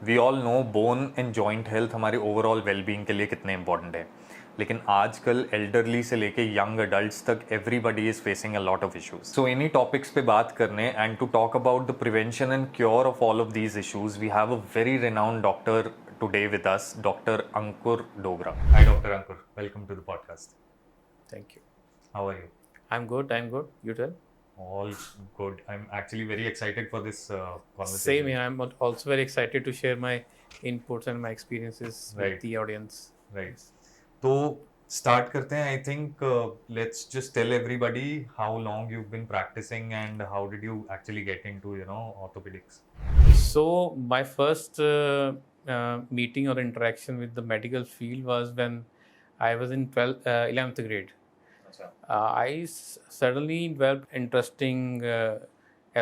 We all know bone and joint health हमारे overall wellbeing के लिए कितने इंपॉर्टेंट है, लेकिन आजकल एल्डरली से लेके यंग अडल्ट्स तक everybody is facing a lot of issues. So इन्हीं टॉपिक्स पे बात करने and to talk about the prevention and cure of all of these issues we have a very renowned doctor today with us, Dr. Ankur Dogra. Hi, Dr. Ankur. Welcome to the podcast. Thank you. How are you? I'm good. You tell? All good. I'm actually very excited for this conversation. Same here. I'm also very excited to share my inputs and my experiences with the audience. Right. So, start करते हैं. I think let's just tell everybody how long you've been practicing and how did you actually get into, orthopedics? So, my first meeting or interaction with the medical field was when I was in 11th grade. I suddenly developed interesting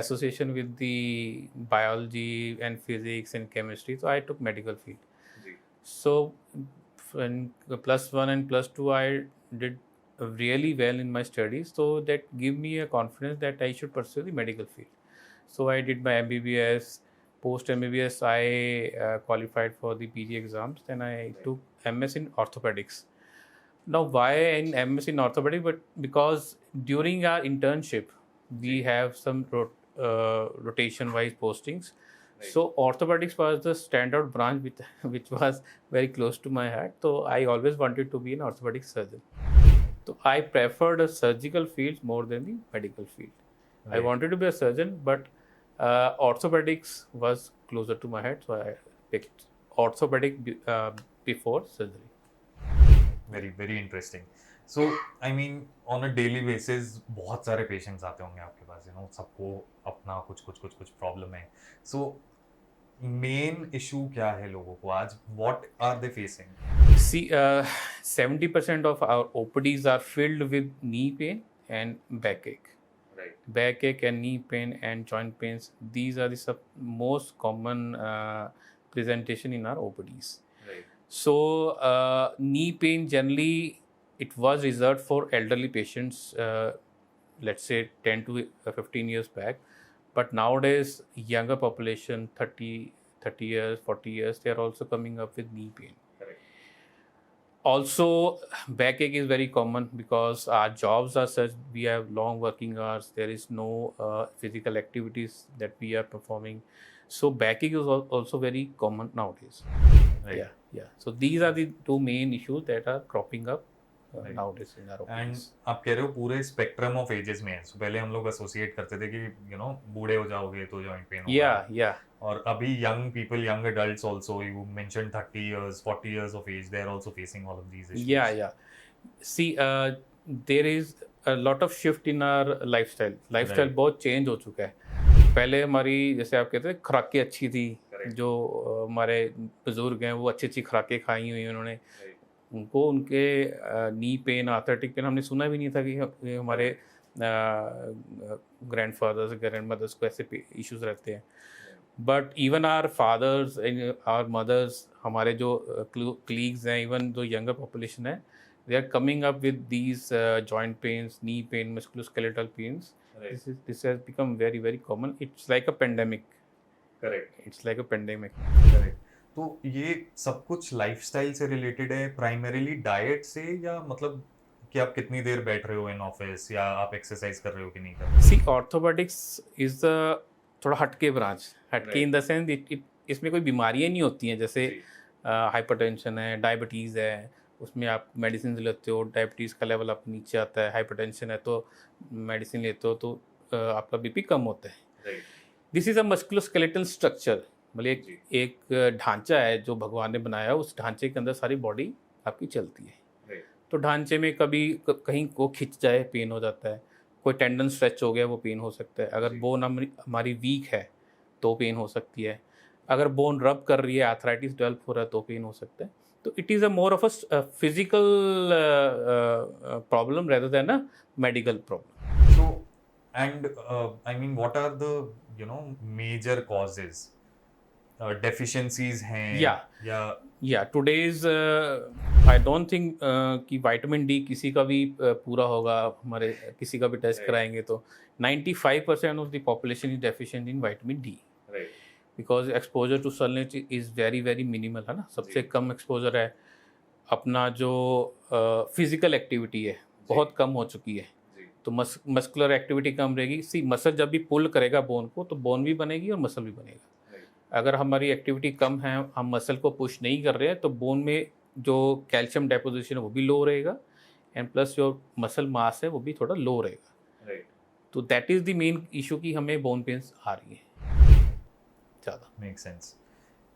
association with the biology and physics and chemistry, so I took medical field. So in +1 and +2 I did really well in my studies, so that gave me a confidence that I should pursue the medical field. So I did my MBBS. Post MBBS I qualified for the PG exams, then I took MS in orthopedics. Now, why in MS in orthopedics? But because during our internship, we have some rotation-wise postings. Right. So, orthopedics was the standout branch which was very close to my heart. So, I always wanted to be an orthopedic surgeon. So, I preferred a surgical field more than the medical field. Right. I wanted to be a surgeon, but orthopedics was closer to my head. So, I picked orthopedic before surgery. Very, very interesting. So, I mean, on a daily basis, बहुत सारे patients आते होंगे आपके पास, सबको अपना कुछ problem है. So, main issue क्या है लोगों को आज? What are they facing? See, 70% of our OPDs are filled with knee pain and backache. Right. Backache and knee pain and joint pains. These are the most common presentation in our OPDs. Right. So, knee pain generally it was reserved for elderly patients, let's say 10 to 15 years back. But nowadays, younger population, 30 years, 40 years, they are also coming up with knee pain. Correct. Also, backache is very common because our jobs are such, we have long working hours, there is no physical activities that we are performing. So, backache is also very common nowadays. Right. Yeah. So these are the two main issues that are cropping up Right. nowadays in our And OPDs. आप कह रहे हो पूरे spectrum of edges में है. So, पहले हम लोग एसोसिएट करते थे कि बूढ़े हो जाओगे तो जॉइंट पेन होगा. Yeah. और अभी young people, young adults also, you mentioned 30 years, 40 years of age, they are also facing all of these issues. Yeah. See, there is a lot of shift in our lifestyle. Lifestyle Right. बहुत change हो चुका है. पहले हमारी जैसे आप कहते थे खुराकें अच्छी थी. Correct. जो हमारे बुजुर्ग हैं वो अच्छी खुराकें खाई हुई उन्होंने. Right. उनको उनके नी पेन, आर्थराइटिक पेन हमने सुना भी नहीं था कि हमारे ग्रैंडफादर्स, ग्रैंडमदर्स को ऐसे इश्यूज रहते हैं. But even our fathers and our mothers, हमारे जो कलीग्स हैं, इवन जो यंगर पॉपुलेशन है, they are coming up with these joint pains, knee pain, musculoskeletal pains. This has become very, very common. It's like a pandemic. Correct. It's like a pandemic. Correct. तो ये सब कुछ lifestyle से related है, primarily diet से, या मतलब कि आप कितनी देर बैठ रहे हो इन ऑफिस, या आप एक्सरसाइज कर रहे हो कि नहीं कर रहे हो? See, orthopedics is the थोड़ा हटके ब्रांच. हटके इन द सेंस इसमें कोई बीमारियाँ नहीं होती हैं. जैसे हाइपरटेंशन है, डायबिटीज़ है, उसमें आप मेडिसिन लेते हो, डायबिटीज़ का लेवल आप नीचे आता है. हाइपरटेंशन है तो मेडिसिन लेते हो तो आपका बीपी कम होता है. This is a musculoskeletal structure. मतलब एक ढांचा है जो भगवान ने बनाया है. उस ढांचे के अंदर सारी बॉडी आपकी चलती है. तो ढांचे में कभी कहीं को खिंच जाए, पेन हो जाता है. कोई टेंडन स्ट्रेच हो गया, वो पेन हो सकता है. अगर बोन हमारी वीक है तो पेन हो सकती है. अगर बोन रब कर रही है, आर्थराइटिस डेवलप हो रहा है तो पेन हो सकता है. तो it is a more of a physical problem rather than a medical problem. So, and I mean, what are the major causes? Deficiencies हैं या today's I don't think कि विटामिन डी किसी का भी पूरा होगा. हमारे किसी का भी टेस्ट कराएंगे तो 95% of the population is deficient in vitamin D. Because exposure to sunlight is very very minimal, है ना, सबसे कम एक्सपोजर है। अपना जो फिजिकल एक्टिविटी है बहुत कम हो चुकी है, तो मस्कुलर एक्टिविटी कम रहेगी। सी मसल जब भी पुल करेगा बोन को तो बोन भी बनेगी और मसल भी बनेगा। अगर हमारी एक्टिविटी कम है, हम मसल को पुश नहीं कर रहे हैं, तो बोन में जो कैल्शियम डेपोजिशन है वो भी लो रहेगा, एंड प्लस जो मसल मास है वो भी थोड़ा लो रहेगा। तो that is the main issue कि हमें बोन पेन्स आ रही है ज़्यादा। Make sense.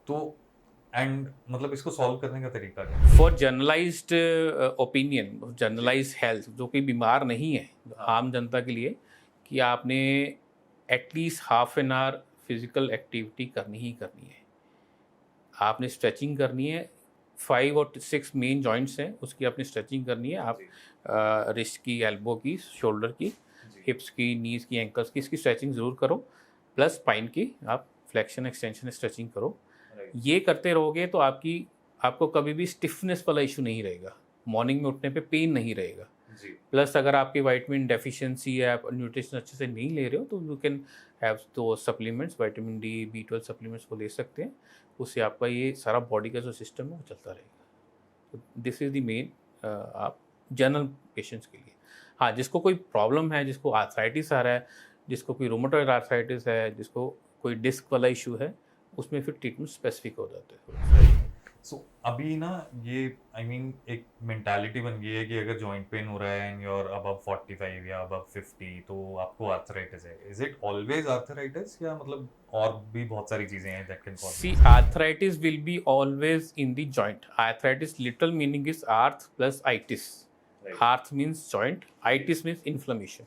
तो एंड मतलब इसको सॉल्व करने का तरीका क्या है? For generalised opinion, generalise health, जो कि बीमार नहीं है, आम जनता के लिए, कि आपने at least half an our physical activity करनी ही करनी है। आपने स्ट्रेचिंग करनी है, 5 और 6 मेन जॉइंट्स हैं, उसकी आपने स्ट्रेचिंग करनी है। आप रिस्ट की, एल्बो की, शोल्डर की, हिप्स की, नीज की, एंकल्स की, इसकी स्ट्रेचिंग ज़रूर करो। प्लस स्पाइन की आप फ्लेक्शन एक्सटेंशन स्ट्रेचिंग करो। ये करते रहोगे तो आपको कभी भी स्टिफनेस वाला इशू नहीं रहेगा, मॉर्निंग में उठने पे पेन नहीं रहेगा। प्लस अगर आपकी विटामिन डेफिशिएंसी है, आप न्यूट्रिशन अच्छे से नहीं ले रहे हो, तो यू कैन हैव तो supplements, vitamin D, B12 supplements को ले सकते हैं। उससे आपका ये सारा बॉडी का जो सिस्टम है वो चलता रहेगा। तो दिस इज़ द मेन आप जनरल पेशेंट्स के लिए। हाँ, जिसको कोई प्रॉब्लम है, जिसको आर्थराइटिस आ रहा है, जिसको कोई रूमेटॉइड आर्थराइटिस है, जिसको कोई डिस्क वाला इशू है, उसमें फिर ट्रीटमेंट स्पेसिफिक हो जाते हैं। सो अभी ना ये आई मीन एक मेंटालिटी बन गई है कि अगर जॉइंट पेन हो रहा है एंड यू आर अबव 45 या अबव 50 तो आपको आर्थराइटिस है। इज इट ऑलवेज आर्थराइटिस या मतलब और भी बहुत सारी चीजें हैं that can cause? See, arthritis will be always in the joint. Arthritis literal meaning is arth plus itis. Arth means joint, itis means inflammation.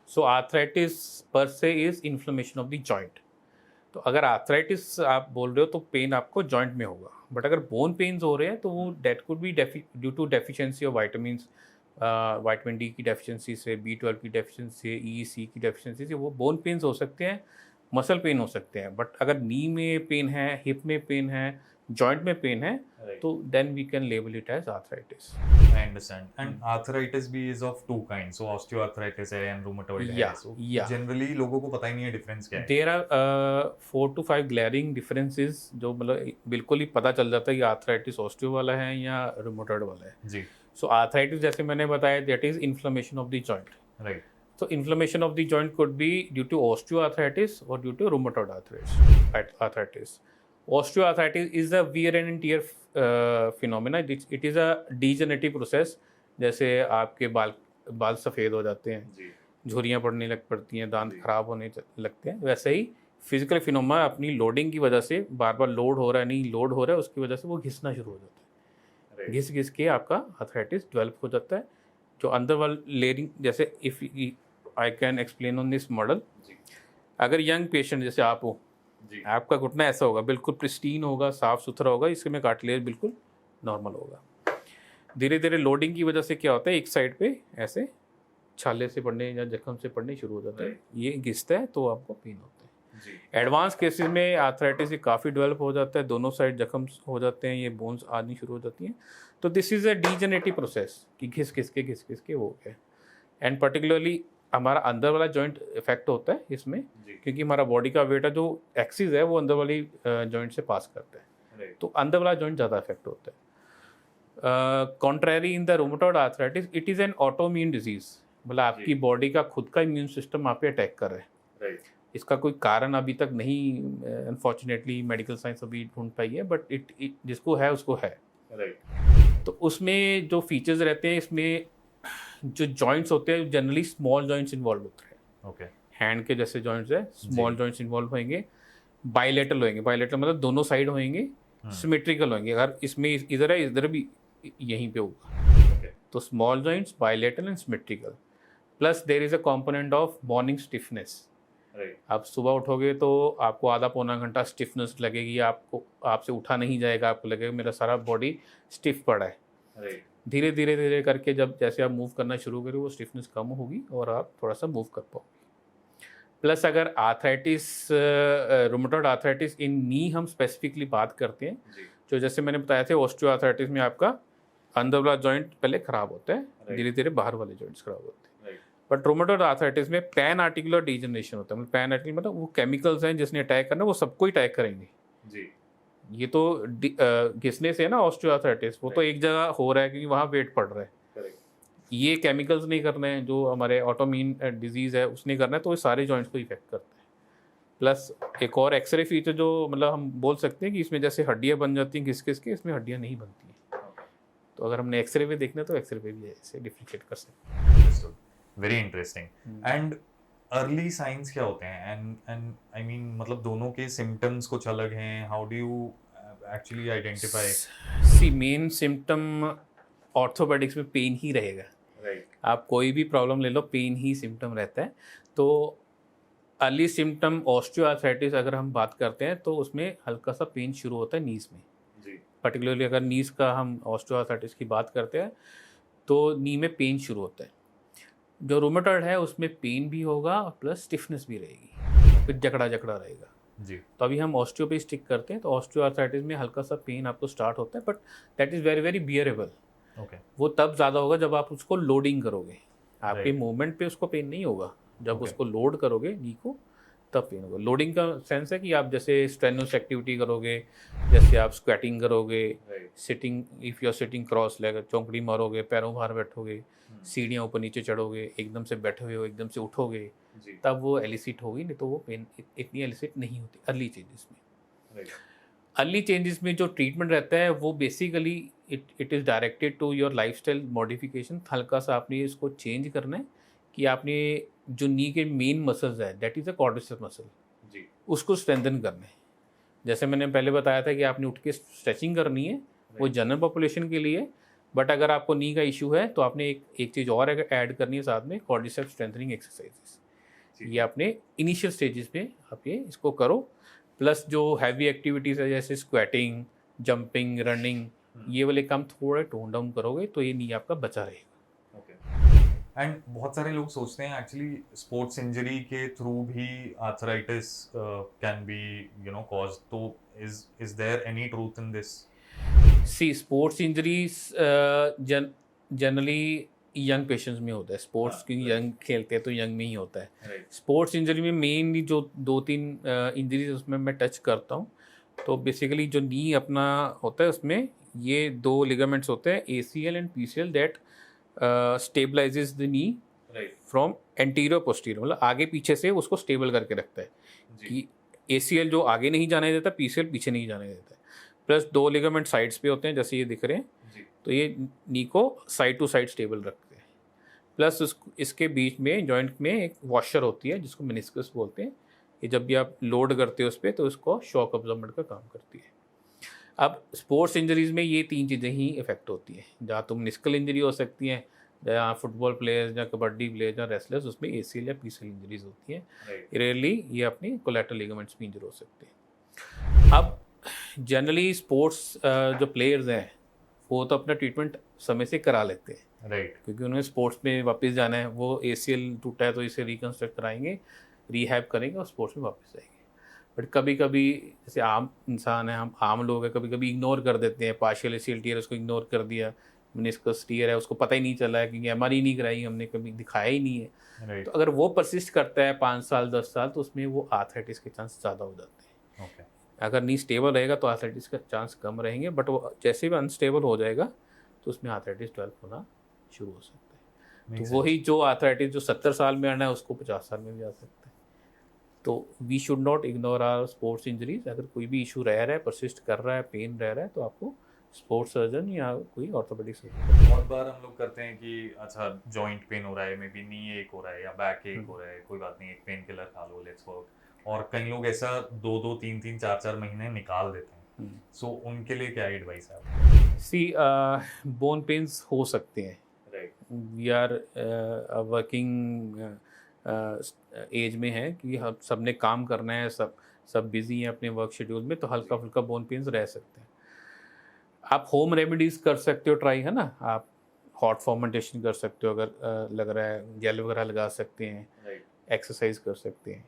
So arthritis per se is inflammation of the joint. तो अगर arthritis आप बोल रहे हो तो pen आपको joint में होगा, बट अगर बोन पेन्स हो रहे हैं तो वो that could be due to deficiency of vitamin D की डेफिशिएंसी से, B12 की डेफिशिएंसी से, EC की डेफिशिएंसी से वो बोन पेन्स हो सकते हैं, मसल पेन हो सकते हैं। बट अगर नी में पेन है, हिप में पेन है, जॉइंट में पेन है, तो then we can label it as arthritis. I understand. And arthritis भी is of two kinds. So osteoarthritis है and rheumatoid है. So generally लोगों को पता ही नहीं है difference क्या है. There are 4 to 5 glaring differences जो मतलब बिल्कुल ही पता चल जाता है कि आर्थराइटिस ऑस्टियो वाला है या रूमेटॉइड वाला है। जी. So arthritis जैसे मैंने बताया, that is inflammation of the joint. Right. So inflammation of the joint could be due to osteoarthritis or due to rheumatoid arthritis. Osteoarthritis is a wear and tear phenomena. It is a degenerative process. जैसे आपके बाल सफ़ेद हो जाते हैं, झुर्रियाँ पड़ने लग पड़ती हैं, दांत खराब होने लगते हैं, वैसे ही फिजिकल फिनोमेना अपनी लोडिंग की वजह से बार बार लोड हो रहा है, नहीं लोड हो रहा है, उसकी वजह से वो घिसना शुरू हो जाता है। घिस घिस के आपका आर्थराइटिस डेवलप हो जाता है। जो अंदर वाली लेयरिंग, जैसे if I can explain on this model, अगर यंग पेशेंट जैसे आप हो, आपका घुटना ऐसा होगा, बिल्कुल प्रिस्टीन होगा, साफ सुथरा होगा, इसमें कार्टिलेज बिल्कुल नॉर्मल होगा। धीरे धीरे लोडिंग की वजह से क्या होता है, एक साइड पे ऐसे छाले से पड़ने या जख्म से पड़ने शुरू हो जाता है, ये घिसता है तो आपको पेन होता है। एडवांस केसेस में आर्थराइटिस काफ़ी डेवलप हो जाता है, दोनों साइड जख्म हो जाते हैं, ये बोन्स आनी शुरू हो जाती हैं। तो this is a degenerative process कि घिस घिस के वो है। एंड पर्टिकुलरली हमारा अंदर वाला जॉइंट इफेक्ट होता है इसमें, क्योंकि हमारा बॉडी का वेट है जो एक्सिस है वो अंदर वाली जॉइंट से पास करता है, तो अंदर वाला जॉइंट ज़्यादा इफेक्ट होता है। Contrary in the rheumatoid arthritis, it is an autoimmune disease, मतलब आपकी बॉडी का खुद का इम्यून सिस्टम आप पे अटैक कर रहा है। इसका कोई कारण अभी तक नहीं, अनफॉर्चुनेटली मेडिकल साइंस अभी ढूंढ पाई है, बट इट जिसको है उसको है। तो उसमें जो फीचर्स रहते हैं, इसमें जो जॉइंट्स होते हैं जनरली स्मॉल जॉइंट्स इन्वॉल्व होते हैं। ओके। हैंड के जैसे जॉइंट्स है, स्मॉल जॉइंट्स इन्वॉल्व होंगे, बायलेटरल होंगे, बायलेटरल मतलब दोनों साइड होंगे, सिमेट्रिकल होंगे, अगर इसमें इधर है इधर भी यहीं पे होगा। तो small joints, bilateral and symmetrical, plus there is a component of morning stiffness. आप सुबह उठोगे तो आपको आधा पौना घंटा स्टिफनेस लगेगी, आपसे उठा नहीं जाएगा, आपको लगेगा मेरा सारा बॉडी स्टिफ पड़ा है। धीरे धीरे धीरे करके जब जैसे आप मूव करना शुरू करें, वो स्टिफनेस कम होगी और आप थोड़ा सा मूव कर पाओगे। प्लस अगर आर्थराइटिस, रूमेटॉइड आर्थराइटिस इन नी हम स्पेसिफिकली बात करते हैं, जो जैसे मैंने बताया था ऑस्टियो आर्थराइटिस में आपका अंदर वाला जॉइंट पहले खराब होता है, धीरे धीरे बाहर वाले जॉइंट्स खराब होते हैं। बट रोमेटॉइड आर्थराइटिस में पैन आर्टिकुलर डीजनरेशन होता है, मतलब पैन आर्टिकुलर मतलब वो केमिकल्स हैं जिसने अटैक करना, वो सबको ही अटैक करेंगे जी। ये तो घिसने से है ना ऑस्टियोआर्थराइटिस, वो तो एक जगह हो रहा है क्योंकि वहाँ वेट पड़ रहा है। करेक्ट। ये केमिकल्स नहीं करने हैं, जो हमारे ऑटोइम्यून डिजीज़ है उसने करना है, तो ये सारे जॉइंट्स को इफेक्ट करता है। प्लस एक और एक्सरे फीचर जो मतलब हम बोल सकते हैं कि इसमें जैसे हड्डियाँ बन जाती हैं घिस घिस के, इसमें हड्डियाँ नहीं बनती हैं। तो अगर हमने एक्सरे पे देखना है तो एक्सरे पे भी ऐसे डिफ्रेंशिएट कर सकते हैं। Very interesting. And early signs क्या होते हैं? एंड आई मीन मतलब दोनों के सिम्टम्स कुछ अलग हैं, how do you actually identify? See main symptom orthopaedics में पेन ही रहेगा। राइट। आप कोई भी प्रॉब्लम ले लो, पेन ही सिम्टम रहता है। तो अर्ली सिम्टम ऑस्टियोआर्थराइटिस अगर हम बात करते हैं तो उसमें हल्का सा पेन शुरू होता है नीज़ में जी। पर्टिकुलरली अगर नीज़ का हम ऑस्टियोआर्थराइटिस की बात करते हैं तो नी में पेन शुरू होता है। जो रोमेटॉइड है उसमें पेन भी होगा और प्लस स्टिफनेस भी रहेगी, फिर जकड़ा जकड़ा रहेगा जी। तो अभी हम ऑस्टियो पे स्टिक करते हैं। तो ऑस्टियोआर्थराइटिस में हल्का सा पेन आपको स्टार्ट होता है, but that is very very bearable. Okay. वो तब ज़्यादा होगा जब आप उसको लोडिंग करोगे, आपके Right. मूवमेंट पे उसको पेन नहीं होगा। जब Okay. उसको लोड करोगे नी को तब पेन होगा। लोडिंग का सेंस है कि आप जैसे स्ट्रेनुअस एक्टिविटी करोगे, जैसे आप स्क्वैटिंग करोगे, Right. Sitting if you are sitting cross leg, चौंकड़ी मारोगे, पैरों बाहर बैठोगे, सीढ़ियाँ ऊपर नीचे चढ़ोगे, एकदम से बैठे हुए हो एकदम से उठोगे, जी। तब वो एलिसिट होगी, नहीं तो वो पेन इतनी एलिसिट नहीं होती अर्ली चेंजेस में। राइट। अर्ली चेंजेस में जो ट्रीटमेंट रहता है वो basically it is directed to your lifestyle modification. हल्का सा आपने इसको चेंज करना है कि आपने जो नी के मेन मसल्स है that is a quadriceps muscle, जी। उसको स्ट्रेंथन करना है। जैसे मैंने पहले बताया था कि आपने उठ के स्ट्रेचिंग करनी है, वो जनरल पॉपुलेशन के लिए। बट अगर आपको नी का इशू है तो आपने एक चीज़ और ऐड करनी है साथ में, क्वाड्रिसेप्स स्ट्रेंथनिंग एक्सरसाइजेस। ये आपने इनिशियल स्टेजेस पे आप ये इसको करो। प्लस जो हैवी एक्टिविटीज़ है जैसे स्क्वैटिंग, जंपिंग, रनिंग, ये वाले काम थोड़ा टोन डाउन करोगे तो ये नी आपका बचा रहेगा। ओके। एंड बहुत सारे लोग सोचते हैं एक्चुअली स्पोर्ट्स इंजरी के थ्रू भी आर्थराइटिस कैन बी कॉज, तो is there any truth in this? See sports injuries generally young patients में होता है। स्पोर्ट्स क्योंकि यंग खेलते हैं तो यंग में ही होता है। राइट। स्पोर्ट्स इंजरी में मेनली जो 2-3 इंजरीज उसमें मैं टच करता हूँ। तो बेसिकली जो नी अपना होता है उसमें ये 2 लिगामेंट्स होते हैं, ACL and PCL, that stabilises the knee right. From anterior posterior, मतलब आगे पीछे से उसको स्टेबल करके रखता है कि ACL जो आगे नहीं जाने देता, PCL पीछे नहीं जाने देता है। प्लस 2 लिगामेंट साइड्स पे होते हैं जैसे ये दिख रहे हैं, तो ये नी को साइड टू साइड स्टेबल रखते हैं। प्लस इसके बीच में जॉइंट में एक वॉशर होती है जिसको मेनिस्कस बोलते हैं। ये जब भी आप लोड करते हो उस पर तो इसको शॉक अब्जॉर्बेंट का काम करती है। अब स्पोर्ट्स इंजरीज में ये 3 चीज़ें ही इफेक्ट होती हैं। जहाँ तो मेनिस्कल इंजरी हो सकती हैं, जहाँ फुटबॉल प्लेयर्स या कबड्डी प्लेयर्स या रेसलर्स, उसमें ACL या PCL इंजरीज होती हैं। रेयरली ये अपने कोलैटरल लिगामेंट्स में इंजर हो सकते हैं। अब जनरली स्पोर्ट्स जो प्लेयर्स हैं वो तो अपना ट्रीटमेंट समय से करा लेते हैं, राइट। क्योंकि उन्हें स्पोर्ट्स में वापस जाना है। वो ACL टूटा है तो इसे रिकन्स्ट्रक्ट कराएंगे, रिहैब करेंगे और स्पोर्ट्स में वापस आएंगे। बट कभी कभी जैसे आम इंसान है, हम आम लोग हैं, कभी कभी इग्नोर कर देते हैं। पार्शियल ACL टीयर उसको इग्नोर कर दिया, मेनिस्कस टीयर है उसको पता ही नहीं चला है क्योंकि MRI नहीं कराई हमने, कभी दिखाया ही नहीं है। राइट। तो अगर वो परसिस्ट करता है 5 साल 10 साल तो उसमें वो आर्थराइटिस के चांस ज़्यादा हो जाते हैं। ओके। अगर नी स्टेबल रहेगा तो आर्थराइटिस का चांस कम रहेंगे, बट वो जैसे भी अनस्टेबल हो जाएगा तो उसमें आर्थराइटिस डेवलप होना शुरू हो सकता है। तो वही जो आर्थराइटिस जो 70 साल में आना है उसको 50 साल में भी आ सकता है। तो we should not ignore our sports injuries. अगर कोई भी इशू रह रहा है, परसिस्ट कर रहा है, पेन रह रहा है, तो आपको स्पोर्ट्स सर्जन या कोई ऑर्थोपेडिक सर्जन। बहुत बार हम लोग करते हैं कि अच्छा जॉइंट पेन हो रहा है, मे बी नी एक हो रहा है या बैक एक हो रहा है, कोई बात नहीं एक पेन किलर खा लो, लेट्स वर्क। और कई लोग ऐसा 2-2 3-3 4-4 महीने निकाल देते हैं। सो उनके लिए क्या एडवाइस है आपकी? सी बोन पेन्स हो सकते हैं। Right. We are working age में है कि हम सब ने काम करना है, सब बिजी हैं अपने वर्क शेड्यूल में, तो हल्का फुल्का बोन पेन्स रह सकते हैं। आप होम रेमेडीज़ कर सकते हो ट्राई, है ना। आप हॉट फॉर्मेंटेशन कर सकते हो, अगर लग रहा है जेल वगैरह लगा सकते हैं, राइट। एक्सरसाइज कर सकते हैं।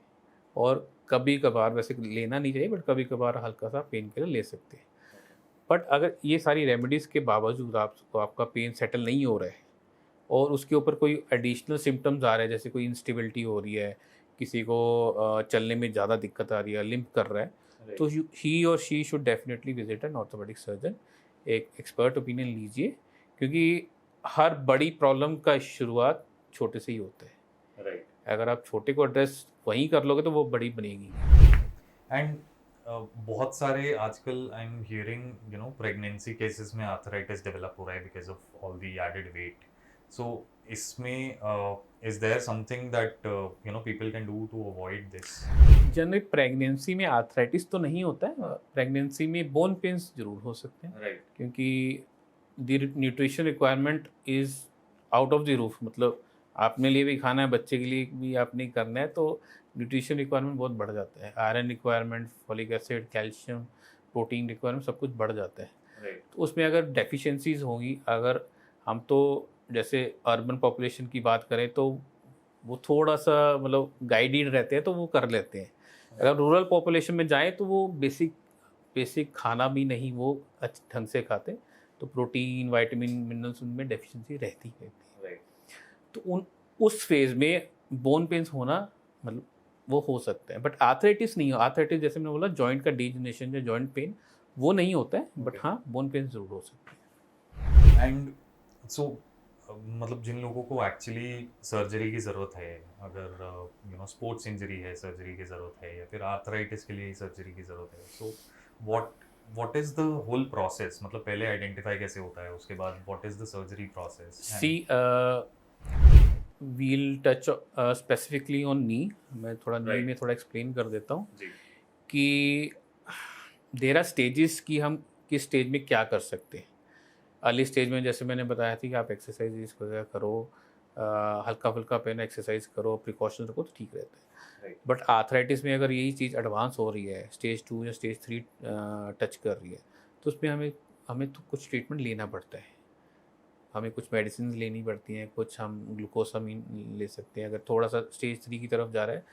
और कभी कभार, वैसे लेना नहीं चाहिए, बट कभी कभार हल्का सा पेन किलर ले सकते हैं। बट अगर ये सारी रेमेडीज़ के बावजूद आपको आपका पेन सेटल नहीं हो रहा है और उसके ऊपर कोई एडिशनल सिम्टम्स आ रहे हैं, जैसे कोई इंस्टेबिलिटी हो रही है, किसी को चलने में ज़्यादा दिक्कत आ रही है, लिम्प कर रहा है, तो ही और she should definitely visit an orthopaedic surgeon. एक एक्सपर्ट ओपिनियन लीजिए, क्योंकि हर बड़ी प्रॉब्लम का शुरुआत छोटे से ही होता है। राइट। अगर आप छोटे को एड्रेस वहीं कर लोगे तो वो बड़ी बनेगी। एंड बहुत सारे आजकल I am hearing pregnancy cases में आर्थराइटिस डेवलप हो रहा है because of all the added weight. So इसमें is there something that people can do to avoid this? Generally pregnancy में आर्थराइटिस तो नहीं होता है, प्रेगनेंसी में बोन पेन्स जरूर हो सकते हैं। राइट। क्योंकि the nutrition requirement is out of the roof, मतलब आपने लिए भी खाना है, बच्चे के लिए भी आपने करना है, तो न्यूट्रिशन रिक्वायरमेंट बहुत बढ़ जाता है। Iron requirement, folic acid, calcium, protein requirement सब कुछ बढ़ जाता है। राइट। तो उसमें अगर डेफिशिएंसीज होंगी, अगर हम तो जैसे अर्बन पॉपुलेशन की बात करें तो वो थोड़ा सा मतलब गाइडेड रहते हैं तो वो कर लेते हैं। अगर रूरल पॉपुलेशन में जाएं तो वो बेसिक खाना भी नहीं वो अच्छे ढंग से खाते, तो प्रोटीन, विटामिन, मिनरल्स उनमें डेफिशिएंसी रहती है। राइट। तो उस फेज़ में बोन पेन्स होना मतलब वो हो सकता है, बट आर्थराइटिस नहीं हो। आर्थराइटिस जैसे मैंने बोला जॉइंट का डिजनरेशन या जॉइंट पेन वो नहीं होता है, बट हाँ बोन पेन ज़रूर हो सकती है। एंड सो मतलब जिन लोगों को एक्चुअली सर्जरी की ज़रूरत है, अगर स्पोर्ट्स इंजरी है सर्जरी की ज़रूरत है, या फिर आर्थराइटिस के लिए सर्जरी की ज़रूरत है, so what is the whole process? मतलब पहले आइडेंटिफाई कैसे होता है, उसके बाद what is the surgery process? See we'll touch specifically on knee. मैं थोड़ा नी में थोड़ा एक्सप्लेन कर देता हूँ कि देयर आर स्टेजेस कि हम किस स्टेज में क्या कर सकते हैं। अर्ली स्टेज में जैसे मैंने बताया था कि आप एक्सरसाइज वगैरह करो, हल्का फुल्का पेन एक्सरसाइज करो, प्रिकॉशन रखो तो ठीक रहता है। बट आर्थराइटिस में अगर यही चीज़ एडवांस हो रही है, स्टेज 2 या स्टेज 3 टच कर रही है, तो उसमें हमें तो कुछ ट्रीटमेंट लेना पड़ता है। हमें कुछ मेडिसिन लेनी पड़ती हैं, कुछ हम ग्लूकोसामीन ले सकते हैं। अगर थोड़ा सा स्टेज 3 की तरफ जा रहा है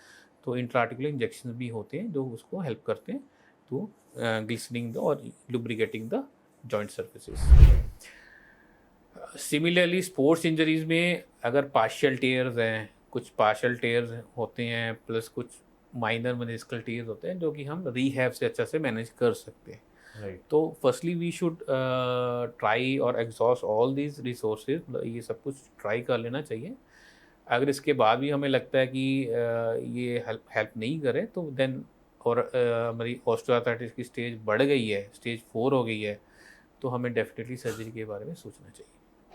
तो इंट्राआर्टिकुलर इंजेक्शन भी होते हैं जो उसको हेल्प करते हैं टू ग्लिसनिंग द और lubricating the joint surfaces. Similarly sports injuries में अगर पार्शियल टेयर्स हैं, कुछ पार्शियल टेयर्स होते हैं, प्लस कुछ माइनर मेनिस्कल टेयर्स होते हैं जो कि हम रीहैब से अच्छा से मैनेज कर सकते हैं। तो फर्स्टली वी शुड ट्राई और एग्जॉस्ट ऑल दीज रिसोर्सेज, ये सब कुछ ट्राई कर लेना चाहिए। अगर इसके बाद भी हमें लगता है कि ये हेल्प नहीं करे तो देन और हमारी ऑस्टियोआर्थराइटिस की स्टेज बढ़ गई है, स्टेज 4 हो गई है, तो हमें डेफिनेटली सर्जरी के बारे में सोचना चाहिए।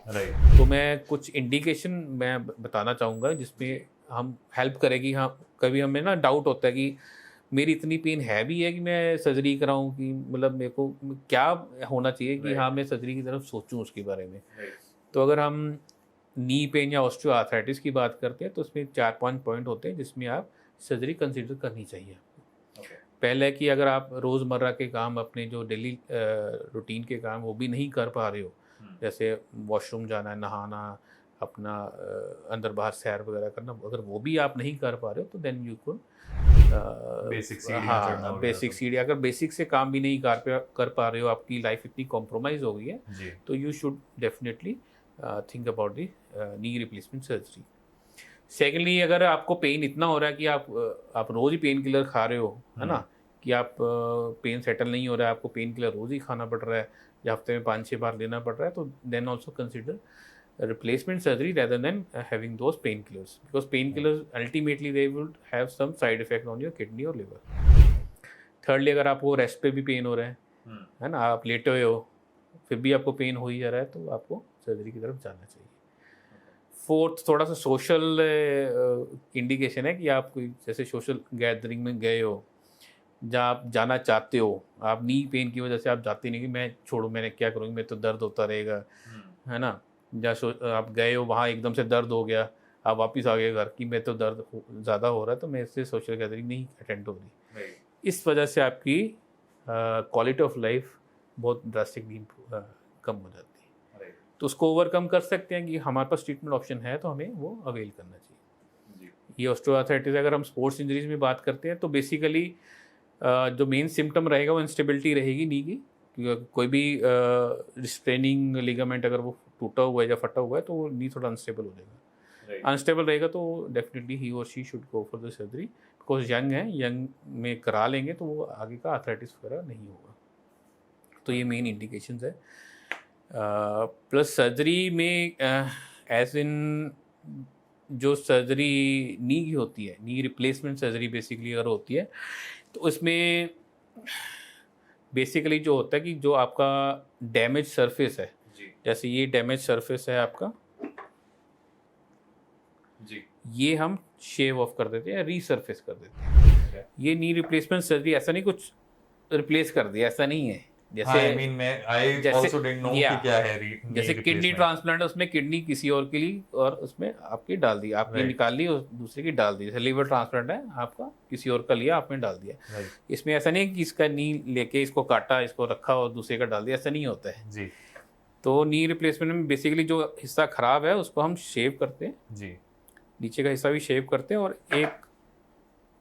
राइट। तो मैं कुछ इंडिकेशन मैं बताना चाहूँगा जिसमें हम हेल्प करेगी। हाँ, कभी हमें ना डाउट होता है कि मेरी इतनी पेन है भी है कि मैं सर्जरी कराऊं, कि मतलब मेरे को क्या होना चाहिए कि हाँ मैं सर्जरी की तरफ सोचूं उसके बारे में। तो अगर हम नी पेन या ऑस्टियोआर्थराइटिस की बात करते हैं तो उसमें 4-5 पॉइंट होते हैं जिसमें आप सर्जरी कंसीडर करनी चाहिए। पहले कि अगर आप रोज़मर्रा के काम, अपने जो डेली रूटीन के काम वो भी नहीं कर पा रहे हो, जैसे वॉशरूम जाना, नहाना, अपना अंदर बाहर सैर वगैरह करना, अगर वो भी आप नहीं कर पा रहे हो तो देन यू कुड बेसिक सीढ़ी, अगर बेसिक से काम भी नहीं कर पा रहे हो, आपकी लाइफ इतनी कॉम्प्रोमाइज़ हो गई है, तो you should definitely think about the knee replacement surgery. Secondly, अगर आपको पेन इतना हो रहा है कि आप रोज़ ही पेन किलर खा रहे हो, है ना, कि आप पेन सेटल नहीं हो रहा है, आपको पेन किलर रोज़ ही खाना पड़ रहा है या हफ्ते में 5-6 बार लेना पड़ रहा है, तो then also consider replacement surgery rather than having those painkillers, because painkillers ultimately they would have some side effect on your kidney or liver. Thirdly, अगर आपको रेस्ट पे भी पेन हो रहा है ना, आप लेटे हुए हो फिर भी आपको पेन हो ही जा रहा है, तो आपको सर्जरी की तरफ जाना चाहिए। फोर्थ, थोड़ा सा सोशल इंडिकेशन है कि आप कोई जैसे सोशल गैदरिंग में गए हो जहाँ आप जाना चाहते हो, आप नी पेन की वजह से आप जाते नहीं कि मैं छोड़ो, मैंने क्या करूँगी, मैं तो दर्द होता रहेगा, है ना, जहाँ आप गए हो वहाँ एकदम से दर्द हो गया, आप वापस आ गए घर कि मैं तो दर्द ज़्यादा हो रहा है तो मैं इससे सोशल गैदरिंग नहीं अटेंड हो रही। इस वजह से आपकी क्वालिटी ऑफ लाइफ बहुत ड्रास्टिकली कम हो जाती है। तो उसको ओवरकम कर सकते हैं कि हमारे पास ट्रीटमेंट ऑप्शन है, तो हमें वो अवेल करना चाहिए। ये ऑस्टियोआर्थराइटिस, अगर हम स्पोर्ट्स इंजरीज में बात करते हैं तो बेसिकली जो मेन सिम्टम रहेगा वो इंस्टेबिलिटी रहेगी नी की, कोई भी रिस्ट्रेनिंग लिगामेंट अगर वो टूटा हुआ है या फटा हुआ है तो वो नी थोड़ा अनस्टेबल हो जाएगा। अनस्टेबल रहेगा तो डेफिनेटली ही और she should go for the surgery, because young है, यंग में करा लेंगे तो वो आगे का आर्थराइटिस वगैरह नहीं होगा। तो ये मेन इंडिकेशंस है। प्लस सर्जरी में एज इन जो सर्जरी नी की होती है, नी रिप्लेसमेंट सर्जरी बेसिकली अगर होती है तो उसमें बेसिकली जो होता है कि जो आपका डैमेज सरफेस है, जैसे ये डैमेज सरफेस है आपका जी, ये हम शेव ऑफ कर देते हैं, रीसर्फेस कर देते हैं। ये नी रिप्लेसमेंट सर्जरी ऐसा नहीं कुछ रिप्लेस कर दिया, ऐसा नहीं है। जैसे आई मीन मैं आई आल्सो डिडंट नो कि क्या है जैसे किडनी ट्रांसप्लांट है, उसमें किडनी किसी और के लिए और उसमें आपकी डाल दी, आपने निकाल ली और दूसरे की डाल दी। जैसे लीवर ट्रांसप्लांट है आपका, किसी और का लिया आपने डाल दिया। इसमें ऐसा नहीं है कि इसका नी लेके इसको काटा, इसको रखा और दूसरे का डाल दिया, ऐसा नहीं होता है जी। तो नी रिप्लेसमेंट में बेसिकली जो हिस्सा खराब है उसको हम शेव करते हैं जी, नीचे का हिस्सा भी शेव करते हैं, और एक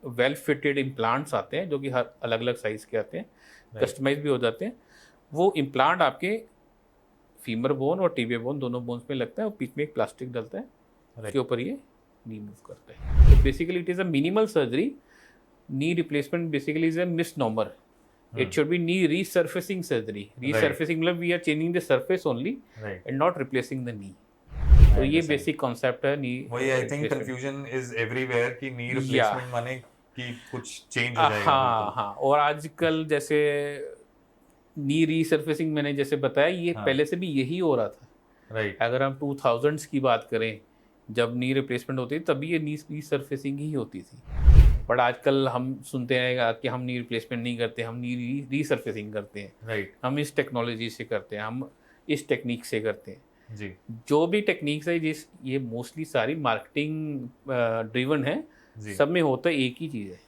वेल फिटेड इम्प्लांट्स आते हैं जो कि हर अलग अलग साइज़ के आते हैं, कस्टमाइज भी हो जाते हैं। वो इम्प्लांट आपके फीमर बोन और टिबिया बोन दोनों बोन्स में लगता है और बीच में एक प्लास्टिक डलता है, उसके ऊपर ये नी मूव करता है। तो basically it is a minimal surgery. Knee replacement basically is a misnomer. It should be knee resurfacing surgery. Resurfacing मतलब we are changing the surface only and not replacing the knee. तो ये basic concept है knee. वही I think confusion is everywhere कि knee replacement माने कि कुछ change हो जाएगा। हाँ, और आजकल जैसे नी रीसर्फेसिंग मैंने जैसे बताया, ये पहले से भी यही हो रहा था। राइट। अगर हम 2000s की बात करें, जब नी रिप्लेसमेंट होती थी तभी ये नी रीसर्फेसिंग ही होती थी। बट आजकल हम सुनते हैं कि हम नी रिप्लेसमेंट नहीं करते, हम नी रीसर्फेसिंग करते हैं। राइट। हम इस टेक्नोलॉजी से करते हैं, हम इस टेक्निक से करते हैं। जी। जो भी टेक्निक्स है, जिस ये मोस्टली सारी मार्केटिंग ड्रिवन है, सब में होता है एक ही चीज़ है,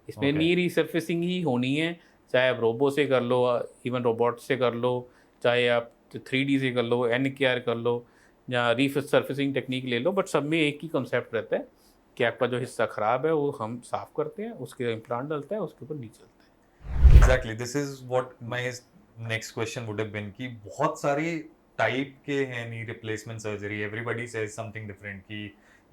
इसमें नी रीसर्फेसिंग ही होनी है। चाहे आप रोबो से कर लो, इवन रोबोट से कर लो, चाहे आप 3D से कर लो, NKR कर लो, या रीसर्फेसिंग टेक्निक ले लो, बट सब में एक ही कंसेप्ट रहता है कि आपका जो हिस्सा ख़राब है वो हम साफ़ करते हैं, उसके इम्प्लांट डलता है, उसके ऊपर नी चलता है। Exactly, this is what my next question would have been कि बहुत सारी टाइप के हैं knee replacement surgery. Everybody says something different कि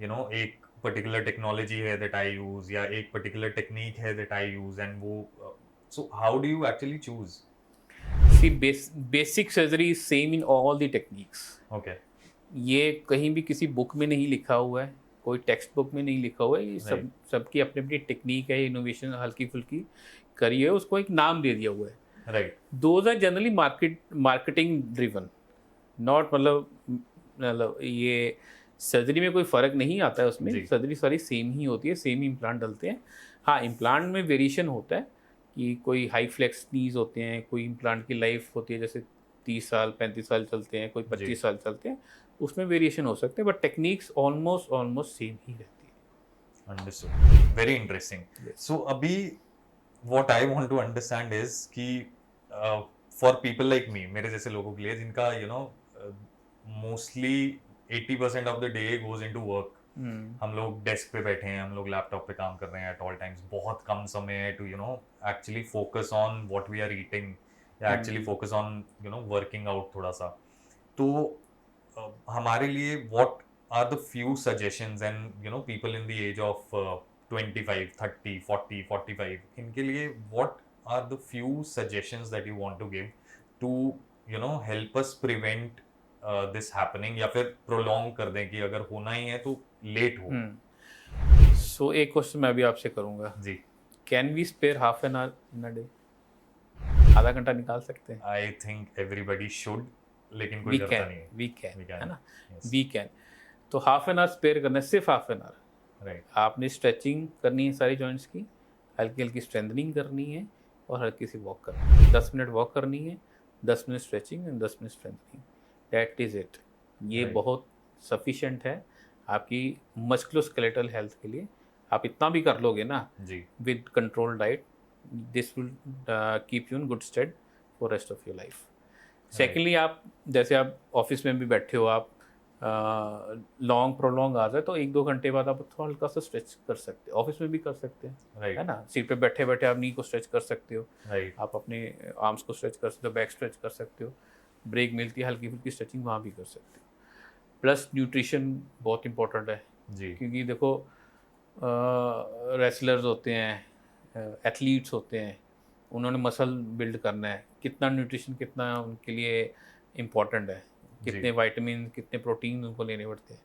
यू नो एक पर्टिकुलर टेक्नोलॉजी है दैट आई यूज, या एक पर्टिकुलर टेक्निक है दैट आई यूज, एंड वो so how do you actually choose? See basic surgery is same in all the techniques. Okay. ये कहीं भी किसी बुक में नहीं लिखा हुआ है, कोई टेक्स्ट बुक में नहीं लिखा हुआ है। ये सबकी अपनी अपनी टेक्निक है, इनोवेशन हल्की फुल्की करी है, उसको एक नाम दे दिया हुआ है। Right. Those are generally marketing driven, not मतलब ये सर्जरी में कोई फ़र्क नहीं आता है उसमें। सर्जरी सारी सेम ही होती है, सेम ही इम्प्लांट डलते हैं। हाँ, इम्प्लांट में वेरिएशन होता है कि कोई हाई फ्लेक्स नीज होते हैं, कोई इम्प्लांट की लाइफ होती है जैसे 30 साल 35 साल चलते हैं, कोई 25 साल चलते हैं, उसमें वेरिएशन हो सकते हैं, बट टेक्निक्स ऑलमोस्ट सेम ही रहती है। Understood, very interesting. सो अभी what I want to understand is कि फॉर पीपल लाइक मी, मेरे जैसे लोगों के लिए जिनका you know mostly 80% of the day goes into work, हम लोग डेस्क पे बैठे हैं, हम लोग लैपटॉप पे काम कर रहे हैं एट ऑल टाइम्स, बहुत कम समय है to you know actually focus on what we are eating, या actually focus on you know working out थोड़ा सा। तो हमारे लिए what are the few suggestions, and you know people in the age of 25, 30, 40, 45, इनके लिए what are the few suggestions that you want to give to you know help us prevent this happening, या फिर prolong कर दें कि अगर होना ही है तो लेट हो। सो एक क्वेश्चन मैं भी आपसे करूंगा जी। Can we spare half an hour in a day? आधा घंटा निकाल सकते हैं? आई थिंक एवरीबॉडी शुड, लेकिन कोई करता नहीं है। वी कैन, है ना? Yes. We can. तो हाफ एन आवर स्पेयर करना है, सिर्फ हाफ एन आवर। राइट। आपने स्ट्रेचिंग करनी है सारी जॉइंट्स की, हल्की हल्की स्ट्रेंथनिंग करनी है, और हल्की सी वॉक करनी है। 10 मिनट वॉक करनी है, 10 minute stretching and 10 minute strengthening. That is it. ये बहुत सफिशेंट है आपकी मस्कुलोस्केलेटल हेल्थ के लिए। आप इतना भी कर लोगे ना जी, with control diet, this will keep you in good stead for rest of your life. Secondly, आप जैसे आप ऑफिस में भी बैठे हो, आप लॉन्ग प्रोलॉन्ग आ जाए तो 1-2 घंटे बाद आप थोड़ा हल्का सा स्ट्रेच कर सकते हैं, ऑफिस में भी कर सकते हैं, राइट है ना? सीट पे बैठे बैठे आप नी को स्ट्रेच कर सकते हो, राइट आप अपने आर्म्स को स्ट्रेच कर सकते हो, बैक स्ट्रेच कर सकते हो, ब्रेक मिलती है हल्की फुल्की स्ट्रेचिंग वहाँ भी कर सकते हो। प्लस न्यूट्रिशन बहुत इंपॉर्टेंट है, जी क्योंकि देखो रेसलर्स होते हैं, एथलीट्स होते हैं, उन्होंने मसल बिल्ड करना है, कितना न्यूट्रिशन कितना उनके लिए इम्पॉर्टेंट है, कितने जी विटामिन कितने प्रोटीन उनको लेने पड़ते हैं,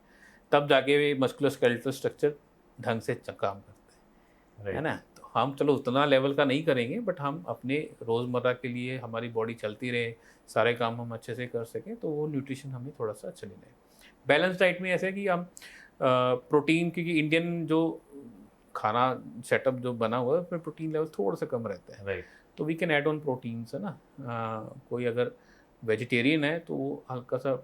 तब जाके वे मस्कुलोस्केलेटल स्ट्रक्चर ढंग से काम करते हैं, है राइट ना? तो हम चलो उतना लेवल का नहीं करेंगे, बट हम अपने रोज़मर्रा के लिए हमारी बॉडी चलती रहे, सारे काम हम अच्छे से कर सकें, तो वो न्यूट्रिशन हमें थोड़ा सा अच्छा लेना है। बैलेंस डाइट में ऐसे है कि हम प्रोटीन, क्योंकि इंडियन जो खाना सेटअप जो बना हुआ है उसमें प्रोटीन लेवल थोड़ा सा कम रहता है, राइट तो we can add on proteins, है ना? कोई अगर वेजिटेरियन है तो वो हल्का सा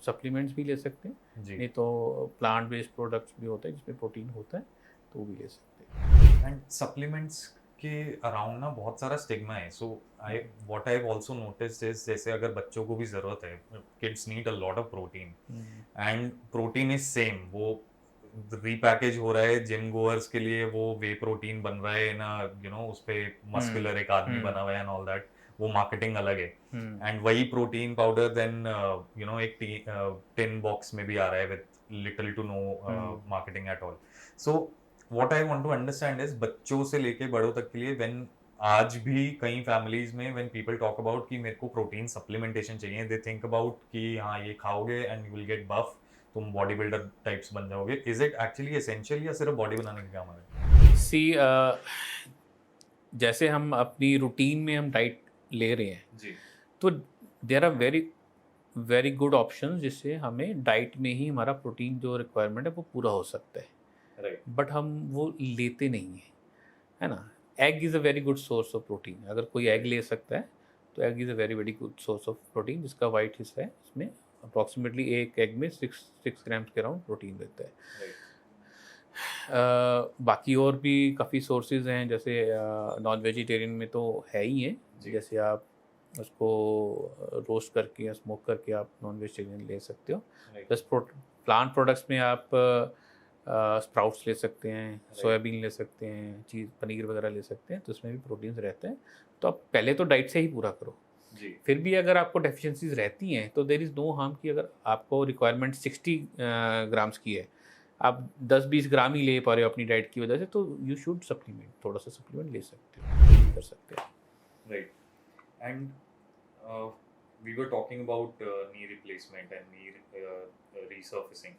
सप्लीमेंट्स भी ले सकते हैं, जी नहीं तो प्लांट बेस्ड प्रोडक्ट्स भी होते हैं जिसमें प्रोटीन होता है, तो वो भी ले सकते हैं। एंड सप्लीमेंट्स के अराउंड ना बहुत सारा स्टिग्मा है, so I what I have also noticed is जैसे अगर बच्चों को भी जरूरत है, kids need a lot of protein and protein is same, वो रीपैकेज हो रहा है जिम गोअर्स के लिए, वो वे प्रोटीन बन रहा है ना, यू नो उस पे मस्कुलर एक आदमी बना हुआ है एंड ऑल दैट, वो मार्केटिंग अलग है एंड वही protein powder then you know एक टिन बॉक्स में भी आ रहा है with little to no marketing at all. So what I want to understand is बच्चों से लेके बड़ों तक के लिए व्हेन आज भी कई फैमिलीज में व्हेन पीपल टॉक अबाउट कि मेरे को प्रोटीन सप्लीमेंटेशन चाहिए, दे थिंक अबाउट कि हाँ ये खाओगे एंड यू विल गेट बफ, तुम बॉडी बिल्डर टाइप्स बन जाओगे। इज इट एक्चुअली एसेंशियल या सिर्फ बॉडी बनाने का काम है? सी जैसे हम अपनी रूटीन में हम डाइट ले रहे हैं, जी तो there are very very good options जिससे हमें डाइट में ही हमारा प्रोटीन जो रिक्वायरमेंट है वो पूरा हो सकता है, राइट बट हम वो लेते नहीं हैं, है ना? Egg is a very good source of protein, अगर कोई एग ले सकता है तो egg is a very very good source of protein, जिसका वाइट हिस्सा है उसमें अप्रॉक्सीमेटली एक एग में 6 ग्राम्स के अराउंड प्रोटीन रहता है। बाकी और भी काफ़ी सोर्सेज हैं, जैसे नॉन वेजिटेरियन में तो है ही है, जी। जैसे आप उसको रोस्ट करके या स्मोक करके आप नॉन वेजिटेरियन ले सकते हो। प्लस प्लांट प्रोडक्ट्स में आप स्प्राउट्स ले सकते हैं, सोयाबीन ले सकते हैं, चीज़ पनीर वगैरह ले सकते हैं, तो उसमें भी प्रोटीन्स रहते हैं। तो आप पहले तो डाइट से ही पूरा करो, जी फिर भी अगर आपको डेफिशिएंसीज रहती हैं तो देयर इज़ नो हार्म कि अगर आपको रिक्वायरमेंट 60 ग्राम्स की है, आप 10-20 ग्राम ही ले पा रहे हो अपनी डाइट की वजह से, तो यू शुड सप्लीमेंट, थोड़ा सा सप्लीमेंट ले सकते हो, ये भी कर सकते हो। Right and we were talking about knee replacement and knee resurfacing,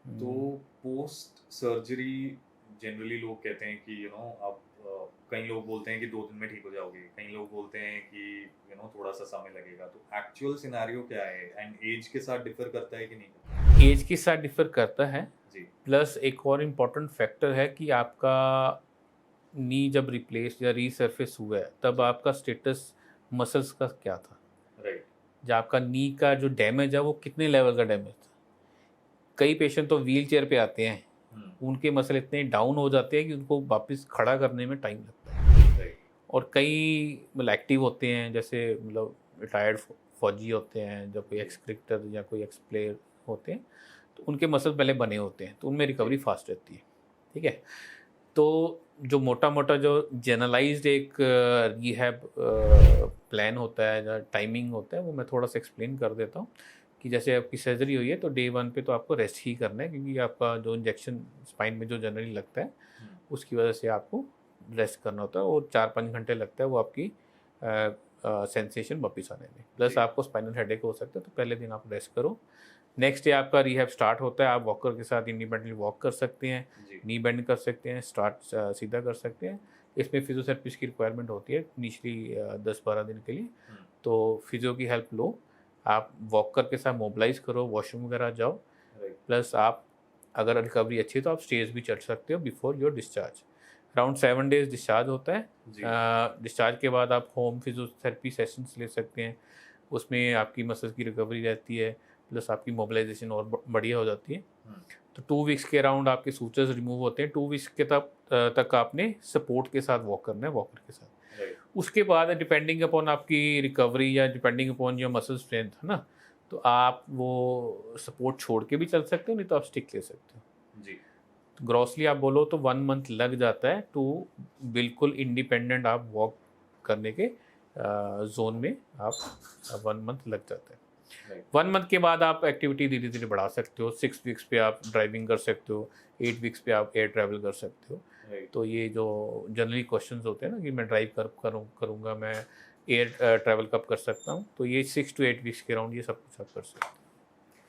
तो पोस्ट सर्जरी जनरली लोग कहते हैं कि यू नो आप कई लोग बोलते हैं कि 2 दिन में ठीक हो जाओगे, कई लोग बोलते हैं कि यू नो थोड़ा सा समय लगेगा, तो एक्चुअल सिनेरियो क्या है एंड एज के साथ डिफर करता है कि नहीं करता? एज के साथ डिफर करता है, जी प्लस एक और इम्पॉर्टेंट फैक्टर है कि आपका नी जब रिप्लेस या रीसर्फेस हुआ है तब आपका स्टेटस मसल्स का क्या था, राइट जो आपका नी का जो डैमेज है वो कितने लेवल का डैमेज था। कई पेशेंट तो व्हील चेयर पे आते हैं, उनके मसल इतने डाउन हो जाते हैं कि उनको वापस खड़ा करने में टाइम लगता है। राइट और कई मतलब एक्टिव होते हैं, जैसे मतलब रिटायर्ड फौजी होते हैं, जब कोई एक्स क्रिकेटर या कोई एक्स प्लेयर होते हैं, तो उनके मसल पहले बने होते हैं, तो उनमें रिकवरी फास्ट रहती है, ठीक है? तो जो मोटा मोटा जो जनरलाइज्ड एक रिहैब प्लान होता है या टाइमिंग होता है, वो मैं थोड़ा सा एक्सप्लेन कर देता हूँ कि जैसे आपकी सर्जरी हुई है तो डे 1 पे तो आपको रेस्ट ही करना है, क्योंकि आपका जो इंजेक्शन स्पाइन में जो जनरली लगता है उसकी वजह से आपको रेस्ट करना होता है, और 4-5 घंटे लगता है वो आपकी सेंसेशन वापस आने में। प्लस आपको स्पाइनल हेडेक हो सकता है, तो पहले दिन आप रेस्ट करो। नेक्स्ट डे आपका रिहैब स्टार्ट होता है, आप वॉकर के साथ इंडिपेंडेंटली वॉक कर सकते हैं, नी बेंड कर सकते हैं, स्टार्ट सीधा कर सकते हैं। इसमें फिजियोथेरेपिस्ट की रिक्वायरमेंट होती है इनिशियली 10-12 दिन के लिए, तो फिजियो की हेल्प लो, आप वॉकर के साथ मोबिलाइज करो, वॉशरूम वगैरह जाओ। प्लस आप अगर रिकवरी अच्छी है तो आप स्टेज भी चढ़ सकते हो before your discharge. Around 7 days discharge होता है। डिस्चार्ज के बाद आप होम फिजियोथेरेपी सेशंस ले सकते हैं, उसमें आपकी मसल्स की रिकवरी रहती है, प्लस आपकी मोबिलाइजेशन और बढ़िया हो जाती है। तो 2 वीक्स के अराउंड आपके सूचर्स रिमूव होते हैं। 2 वीक्स के तक आपने सपोर्ट के साथ वॉक करना है, वॉकर के साथ। उसके बाद डिपेंडिंग अपॉन आपकी रिकवरी या depending upon your muscle strength, है ना, तो आप वो सपोर्ट छोड़ के भी चल सकते हो, नहीं तो आप स्टिक ले सकते हो। जी। ग्रॉसली आप बोलो तो 1 मंथ लग जाता है टू बिल्कुल इंडिपेंडेंट आप वॉक करने के जोन में आप 1 मंथ लग जाता है। 1 मंथ के बाद आप एक्टिविटी धीरे धीरे बढ़ा सकते हो। 6 वीक्स पे आप ड्राइविंग कर सकते हो, 8 वीक्स पे आप एयर ट्रैवल कर सकते हो। तो ये जो जनरली क्वेश्चंस होते हैं ना कि मैं ड्राइव करूँगा, मैं एयर ट्रैवल कब कर सकता हूँ, तो ये 6 to 8 वीक्स के अराउंड ये सब कुछ आप कर सकते हो।